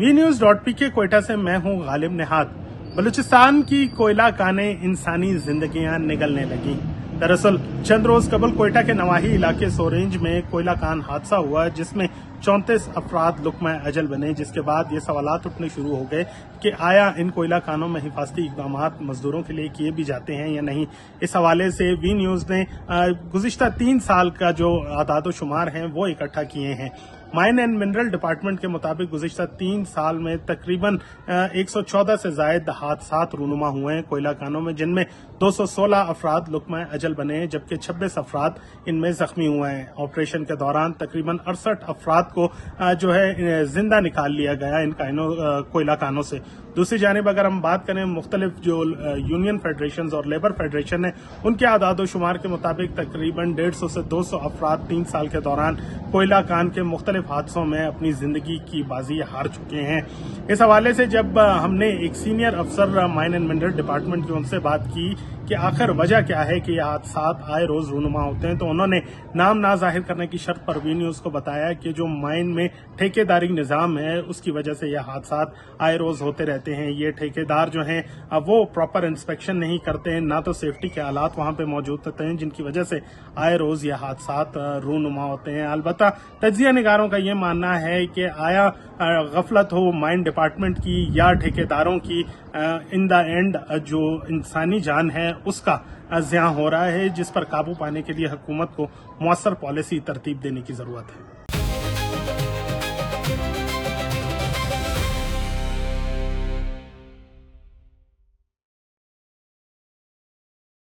VNews.pk Quetta से मैं हूं गालिब निहात। बलूचिस्तान की कोयला कानें इंसानी जिंदगियां निगलने लगी। दरअसल चंद रोज कबल कोयटा के नवाही इलाके सोरेंज में कोयला कान हादसा हुआ, जिसमें 34 अफराद लुकमा अजल बने, जिसके बाद ये सवालात उठने शुरू हो गए कि आया इन कोयला कानों में हिफाजती इकदाम मजदूरों के लिए किए भी जाते हैं या नहीं। इस हवाले से वी न्यूज ने गुज़िश्ता 3 साल का जो आदाद शुमार हैं वो इकट्ठा किए हैं। माइन एंड मिनरल डिपार्टमेंट के मुताबिक गुज़िश्ता 3 साल में तकरीबन 114 से जायद हादसात रूनुमा हुए हैं कोयला कानों में, जिनमें 216 अफराद लुकमा अजल बने हैं, जबकि 26 अफराद इनमें जख्मी हुए हैं। ऑपरेशन के दौरान तकरीबन 68 अफराद को जो है जिंदा निकाल लिया गया इन कोयला कानों से। दूसरी जानिब अगर हम बात करें मुख्तलिफ जो यूनियन फेडरेशन और लेबर फेडरेशन है, उनके आदाद शुमार के मुताबिक तकरीबन 150 से 200 अफराद 3 साल के दौरान कोयला कान के मुख्तलिफ हादसों में अपनी जिंदगी की बाजी हार चुके हैं। इस हवाले से जब हमने एक सीनियर अफसर माइन एंड मिनरल डिपार्टमेंट की उनसे बात की कि आखिर वजह क्या है कि यह हादसात आए रोज रूनुमा होते हैं, तो उन्होंने नाम ना जाहिर करने की शर्त पर वी न्यूज को बताया कि जो माइन में ठेकेदारी निजाम है उसकी वजह से यह हादसात आए रोज होते रहते हैं। ये ठेकेदार जो हैं वो प्रॉपर इंस्पेक्शन नहीं करते हैं, ना तो सेफ्टी के आलात वहां पे मौजूद होते हैं, जिनकी वजह से आए रोज यह हादसात रूनुमा होते हैं। अलबत्ता तज्जिया निगारों का ये मानना है कि आया गफलत हो माइन डिपार्टमेंट की या ठेकेदारों की, इन द एंड जो इंसानी जान है उसका ज़िया हो रहा है, जिस पर काबू पाने के लिए हुकूमत को मुअस्सर पॉलिसी तरतीब देने की जरूरत है।